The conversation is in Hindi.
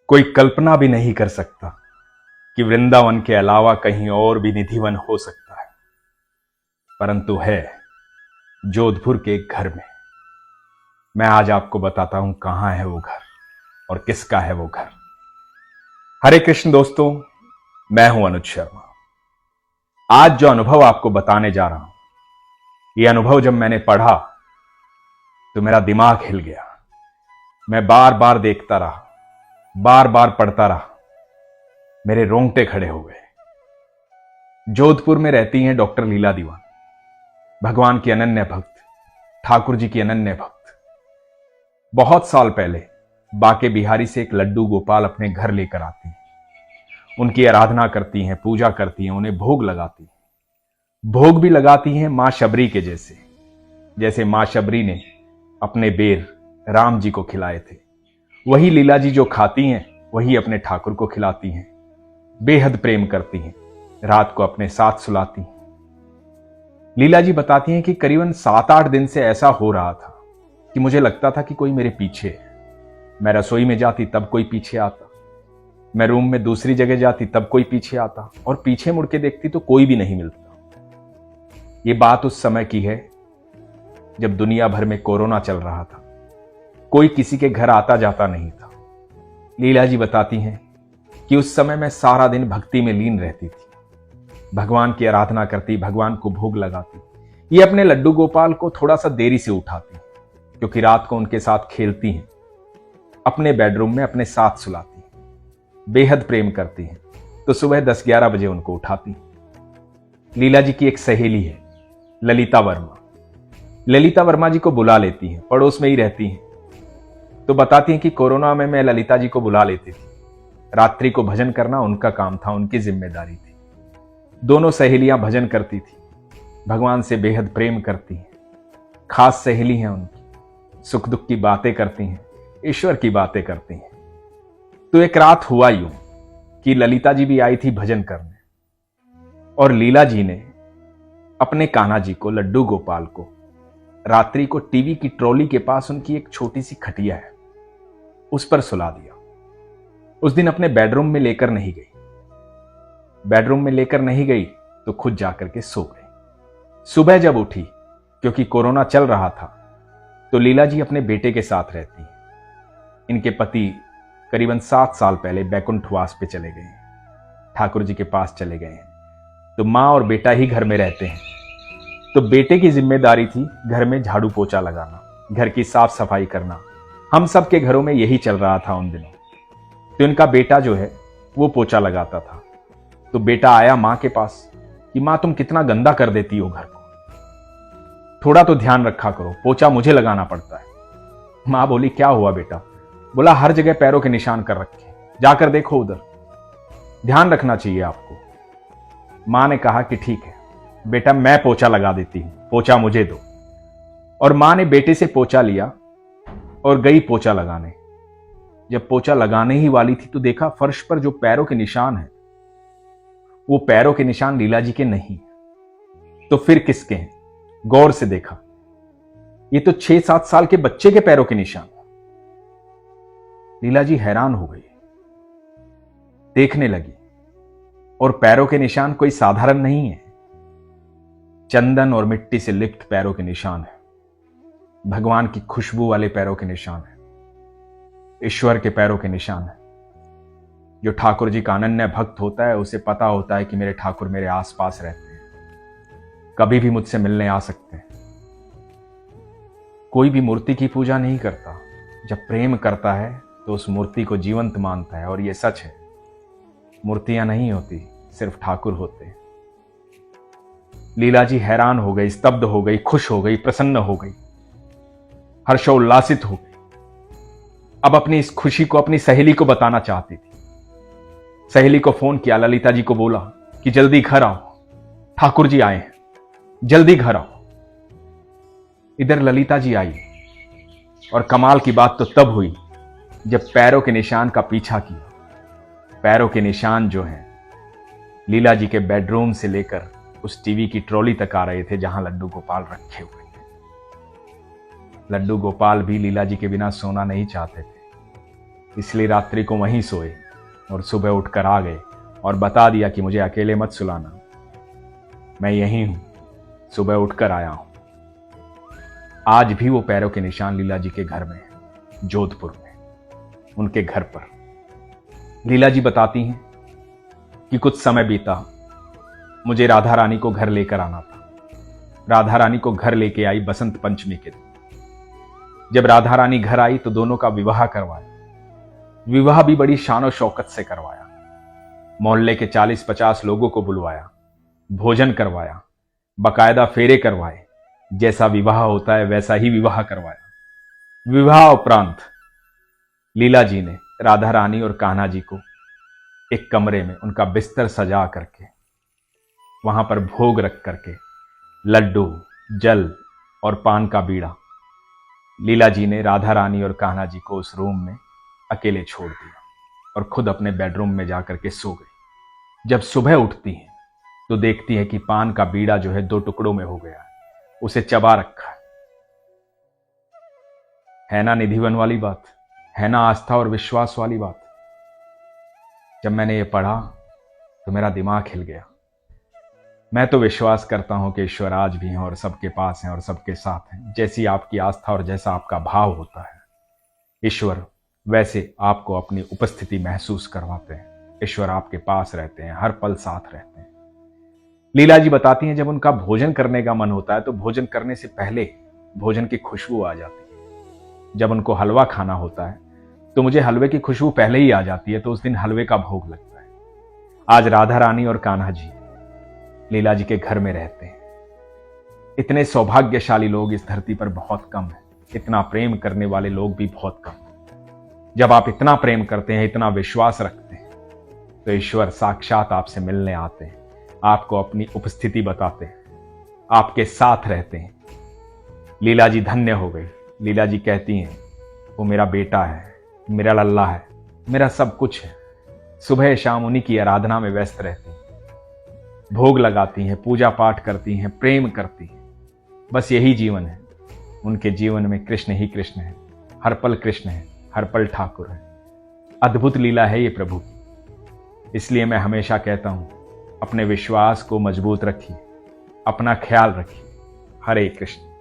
कोई कल्पना भी नहीं कर सकता कि वृंदावन के अलावा कहीं और भी निधिवन हो सकता है, परंतु है जोधपुर के एक घर में। मैं आज आपको बताता हूं कहां है वो घर और किसका है वो घर। हरे कृष्ण दोस्तों, मैं हूं अनुज शर्मा। आज जो अनुभव आपको बताने जा रहा हूं, ये अनुभव जब मैंने पढ़ा तो मेरा दिमाग हिल गया। मैं बार बार देखता रहा, बार बार पढ़ता रहा, मेरे रोंगटे खड़े हो गए। जोधपुर में रहती हैं डॉक्टर लीला दीवान, भगवान की अनन्य भक्त, ठाकुर जी की अनन्य भक्त। बहुत साल पहले बाके बिहारी से एक लड्डू गोपाल अपने घर लेकर आती हैं, उनकी आराधना करती हैं, पूजा करती हैं, उन्हें भोग लगाती हैं। भोग भी लगाती हैं मां शबरी के जैसे मां शबरी ने अपने बेर राम जी को खिलाए थे, वही लीला जी जो खाती हैं वही अपने ठाकुर को खिलाती हैं। बेहद प्रेम करती हैं, रात को अपने साथ सुलाती हैं। लीला जी बताती हैं कि करीबन 7-8 दिन से ऐसा हो रहा था कि मुझे लगता था कि कोई मेरे पीछे है। मैं रसोई में जाती तब कोई पीछे आता, मैं रूम में दूसरी जगह जाती तब कोई पीछे आता, और पीछे मुड़ के देखती तो कोई भी नहीं मिलता। ये बात उस समय की है जब दुनिया भर में कोरोना चल रहा था, कोई किसी के घर आता जाता नहीं था। लीला जी बताती हैं कि उस समय मैं सारा दिन भक्ति में लीन रहती थी, भगवान की आराधना करती, भगवान को भोग लगाती। ये अपने लड्डू गोपाल को थोड़ा सा देरी से उठाती क्योंकि रात को उनके साथ खेलती हैं, अपने बेडरूम में अपने साथ सुलाती हैं, बेहद प्रेम करती हैं, तो सुबह 10-11 बजे उनको उठाती। लीला जी की एक सहेली है ललिता वर्मा, ललिता वर्मा जी को बुला लेती हैं, पड़ोस में ही रहती हैं। तो बताती हैं कि कोरोना में मैं ललिता जी को बुला लेती थी, रात्रि को भजन करना उनका काम था, उनकी जिम्मेदारी थी। दोनों सहेलियां भजन करती थी, भगवान से बेहद प्रेम करती हैं, खास सहेली हैं उनकी, सुख दुख की बातें करती हैं, ईश्वर की बातें करती हैं। तो एक रात हुआ यूं कि ललिता जी भी आई थी भजन करने, और लीला जी ने अपने कान्हा जी को, लड्डू गोपाल को, रात्रि को टीवी की ट्रॉली के पास उनकी एक छोटी सी खटिया है, उस पर सुला दिया। उस दिन अपने बेडरूम में लेकर नहीं गई, बेडरूम में लेकर नहीं गई तो खुद जाकर के सो गई। सुबह जब उठी, क्योंकि कोरोना चल रहा था, तो लीला जी अपने बेटे के साथ रहती हैं। इनके पति करीबन 7 साल पहले बैकुंठवास पे चले गए हैं, ठाकुर जी के पास चले गए हैं, तो मां और बेटा ही घर में रहते हैं। तो बेटे की जिम्मेदारी थी घर में झाड़ू पोछा लगाना, घर की साफ सफाई करना। हम सब के घरों में यही चल रहा था उन दिनों। तो इनका बेटा जो है वो पोछा लगाता था। तो बेटा आया मां के पास कि मां, तुम कितना गंदा कर देती हो घर को, थोड़ा तो ध्यान रखा करो, पोछा मुझे लगाना पड़ता है। मां बोली, क्या हुआ बेटा? बोला, हर जगह पैरों के निशान कर रखे, जाकर देखो उधर, ध्यान रखना चाहिए आपको। मां ने कहा कि ठीक है बेटा, मैं पोछा लगा देती हूं, पोछा मुझे दो। और मां ने बेटे से पोछा लिया और गई पोछा लगाने। जब पोछा लगाने ही वाली थी तो देखा फर्श पर जो पैरों के निशान हैं, वो पैरों के निशान लीला जी के नहीं। तो फिर किसके हैं? गौर से देखा, ये तो 6-7 साल के बच्चे के पैरों के निशान। लीला जी हैरान हो गई, देखने लगी, और पैरों के निशान कोई साधारण नहीं है, चंदन और मिट्टी से लिप्त पैरों के निशान है, भगवान की खुशबू वाले पैरों के निशान है, ईश्वर के पैरों के निशान है। जो ठाकुर जी का अनन्य भक्त होता है उसे पता होता है कि मेरे ठाकुर मेरे आसपास रहते हैं, कभी भी मुझसे मिलने आ सकते हैं। कोई भी मूर्ति की पूजा नहीं करता, जब प्रेम करता है तो उस मूर्ति को जीवंत मानता है। और यह सच है, मूर्तियां नहीं होती, सिर्फ ठाकुर होते हैं। लीला जी हैरान हो गई, स्तब्ध हो गई, खुश हो गई, प्रसन्न हो गई, हर्षोल्लासित हो गई। अब अपनी इस खुशी को अपनी सहेली को बताना चाहती थी। सहेली को फोन किया, ललिता जी को बोला कि जल्दी घर आओ, ठाकुर जी आए हैं, जल्दी घर आओ। इधर ललिता जी आई, और कमाल की बात तो तब हुई जब पैरों के निशान का पीछा किया। पैरों के निशान जो हैं लीला जी के बेडरूम से लेकर उस टीवी की ट्रॉली तक आ रहे थे जहां लड्डू गोपाल रखे हुए थे। लड्डू गोपाल भी लीला जी के बिना सोना नहीं चाहते थे। इसलिए रात्रि को वहीं सोए और सुबह उठकर आ गए और बता दिया कि मुझे अकेले मत सुलाना, मैं यहीं हूं, सुबह उठकर आया हूं। आज भी वो पैरों के निशान लीला जी के घर में है, जोधपुर में, उनके घर पर। लीला जी बताती हैं कि कुछ समय बीता, मुझे राधा रानी को घर लेकर आना था। राधा रानी को घर लेके आई बसंत पंचमी के दिन। जब राधा रानी घर आई तो दोनों का विवाह करवाया। विवाह भी बड़ी शान और शौकत से करवाया। मोहल्ले के 40-50 लोगों को बुलवाया, भोजन करवाया, बकायदा फेरे करवाए। जैसा विवाह होता है वैसा ही विवाह करवाया। विवाह उपरांत लीला जी ने राधा रानी और कान्हा जी को एक कमरे में उनका बिस्तर सजा करके, वहां पर भोग रख करके, लड्डू, जल और पान का बीड़ा, लीला जी ने राधा रानी और कान्हा जी को उस रूम में अकेले छोड़ दिया और खुद अपने बेडरूम में जाकर के सो गई। जब सुबह उठती हैं तो देखती है कि पान का बीड़ा जो है 2 टुकड़ों में हो गया है, उसे चबा रखा है ना निधिवन वाली बात, है ना आस्था और विश्वास वाली बात। जब मैंने ये पढ़ा तो मेरा दिमाग हिल गया। मैं तो विश्वास करता हूं कि ईश्वर आज भी हैं और सबके पास हैं और सबके साथ हैं। जैसी आपकी आस्था और जैसा आपका भाव होता है, ईश्वर वैसे आपको अपनी उपस्थिति महसूस करवाते हैं। ईश्वर आपके पास रहते हैं, हर पल साथ रहते हैं। लीला जी बताती हैं जब उनका भोजन करने का मन होता है तो भोजन करने से पहले भोजन की खुशबू आ जाती है। जब उनको हलवा खाना होता है तो मुझे हलवे की खुशबू पहले ही आ जाती है, तो उस दिन हलवे का भोग लगता है। आज राधा रानी और कान्हा जी लीला जी के घर में रहते हैं। इतने सौभाग्यशाली लोग इस धरती पर बहुत कम हैं। इतना प्रेम करने वाले लोग भी बहुत कम हैं। जब आप इतना प्रेम करते हैं, इतना विश्वास रखते हैं, तो ईश्वर साक्षात आपसे मिलने आते हैं, आपको अपनी उपस्थिति बताते हैं, आपके साथ रहते हैं। लीला जी धन्य हो गई। लीला जी कहती हैं वो मेरा बेटा है, मेरा लल्ला है, मेरा सब कुछ है। सुबह शाम उन्हीं की आराधना में व्यस्त रहती हैं, भोग लगाती हैं, पूजा पाठ करती हैं, प्रेम करती हैं। बस यही जीवन है। उनके जीवन में कृष्ण ही कृष्ण है, हर पल कृष्ण है, हर पल ठाकुर है। अद्भुत लीला है ये प्रभु की। इसलिए मैं हमेशा कहता हूं, अपने विश्वास को मजबूत रखिए, अपना ख्याल रखिए। हरे कृष्ण।